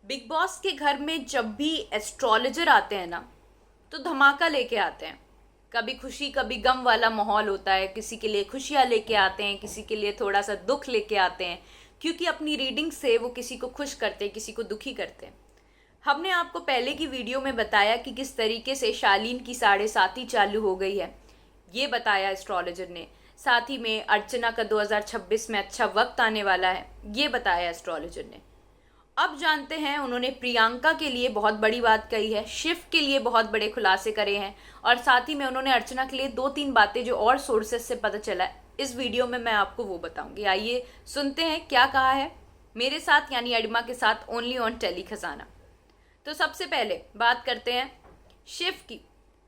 Big boss के घर में जब भी एस्ट्रोलॉजर आते हैं ना, तो धमाका लेके आते हैं। कभी खुशी कभी गम वाला माहौल होता है। किसी के लिए खुशियाँ लेके आते हैं, किसी के लिए थोड़ा सा दुख लेके आते हैं, क्योंकि अपनी रीडिंग से वो किसी को खुश करते हैं, किसी को दुखी करते हैं। हमने आपको पहले की वीडियो में बताया कि किस तरीके से शालीन की 7:30 चालू हो गई है, ये बताया एस्ट्रोलॉजर ने। साथ ही में अर्चना का 2026 में अच्छा वक्त आने वाला है, ये बताया एस्ट्रोलॉजर ने। अब जानते हैं उन्होंने प्रियंका के लिए बहुत बड़ी बात कही है, शिव के लिए बहुत बड़े खुलासे करे हैं, और साथ ही में उन्होंने अर्चना के लिए 2-3 बातें जो और सोर्सेस से पता चला है, इस वीडियो में मैं आपको वो बताऊंगी। आइए सुनते हैं क्या कहा है मेरे साथ, यानी अडिमा के साथ, ओनली ऑन टेली खजाना। तो सबसे पहले बात करते हैं शिव की।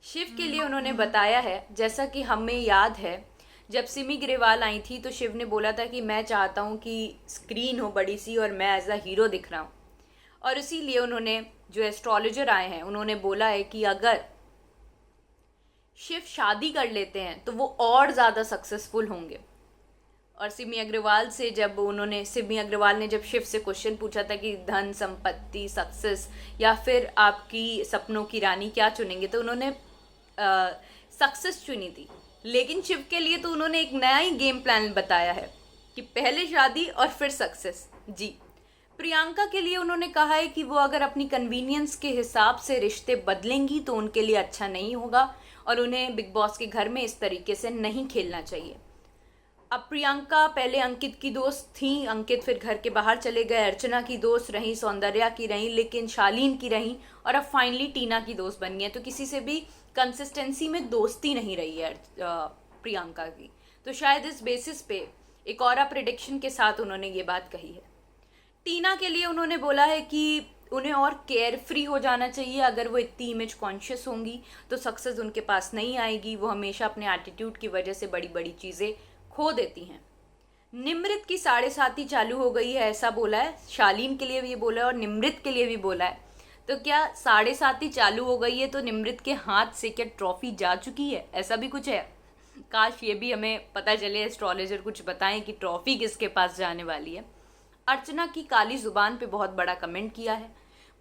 शिव के लिए उन्होंने बताया है, जैसा कि हमें याद है जब सिमी ग्रेवाल आई थी तो शिव ने बोला था कि मैं चाहता हूँ कि स्क्रीन हो बड़ी सी और मैं एज अ हीरो दिख रहा हूँ। और इसीलिए उन्होंने, जो एस्ट्रोलॉजर आए हैं, उन्होंने बोला है कि अगर शिव शादी कर लेते हैं तो वो और ज़्यादा सक्सेसफुल होंगे। और सिमी अग्रवाल ने जब शिव से क्वेश्चन पूछा था कि धन संपत्ति, सक्सेस या फिर आपकी सपनों की रानी क्या चुनेंगे, तो उन्होंने सक्सेस चुनी थी। लेकिन शिव के लिए तो उन्होंने एक नया ही गेम प्लान बताया है कि पहले शादी और फिर सक्सेस। जी, प्रियंका के लिए उन्होंने कहा है कि वो अगर अपनी कन्वीनियंस के हिसाब से रिश्ते बदलेंगी तो उनके लिए अच्छा नहीं होगा और उन्हें बिग बॉस के घर में इस तरीके से नहीं खेलना चाहिए। अब प्रियंका पहले अंकित की दोस्त थी, अंकित फिर घर के बाहर चले गए, अर्चना की दोस्त रही, सौंदर्या की रही, लेकिन शालीन की रही, और अब फाइनली टीना की दोस्त बन गई है। तो किसी से भी कंसिस्टेंसी में दोस्ती नहीं रही है प्रियंका की। तो शायद इस बेसिस पे एक और प्रिडिक्शन के साथ उन्होंने ये बात कही है। टीना के लिए उन्होंने बोला है कि उन्हें और केयर फ्री हो जाना चाहिए। अगर वो इतनी इमेज कॉन्शियस होंगी तो सक्सेस उनके पास नहीं आएगी। वो हमेशा अपने एटीट्यूड की वजह से बड़ी बड़ी चीज़ें खो देती हैं। निमृत की 7:30 चालू हो गई है, ऐसा बोला है। शालीन के लिए भी ये बोला है और निमृत के लिए भी बोला है। तो क्या 7:30 चालू हो गई है तो निमृत के हाथ से क्या ट्रॉफी जा चुकी है, ऐसा भी कुछ है? काश ये भी हमें पता चले, एस्ट्रोलॉजर कुछ बताएं कि ट्रॉफी किसके पास जाने वाली है। अर्चना की काली जुबान पे बहुत बड़ा कमेंट किया है।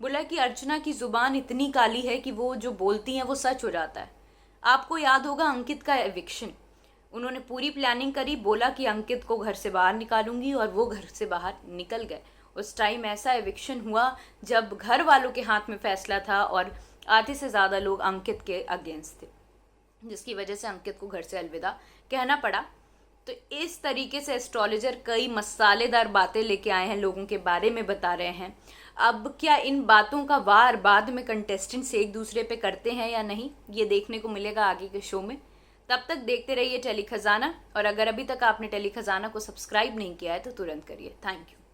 बोला कि अर्चना की जुबान इतनी काली है कि वो जो बोलती हैं वो सच हो जाता है। आपको याद होगा अंकित का एविक्शन, उन्होंने पूरी प्लानिंग करी, बोला कि अंकित को घर से बाहर निकालूंगी और वो घर से बाहर निकल गए। उस टाइम ऐसा एविक्शन हुआ जब घर वालों के हाथ में फैसला था और आधे से ज़्यादा लोग अंकित के अगेंस्ट थे, जिसकी वजह से अंकित को घर से अलविदा कहना पड़ा। तो इस तरीके से एस्ट्रोलॉजर कई मसालेदार बातें लेके आए हैं, लोगों के बारे में बता रहे हैं। अब क्या इन बातों का वार बाद में कंटेस्टेंट्स एक दूसरे पे करते हैं या नहीं, ये देखने को मिलेगा आगे के शो में। तब तक देखते रहिए टेली खजाना, और अगर अभी तक आपने टेली खजाना को सब्सक्राइब नहीं किया है तो तुरंत करिए। Thank you.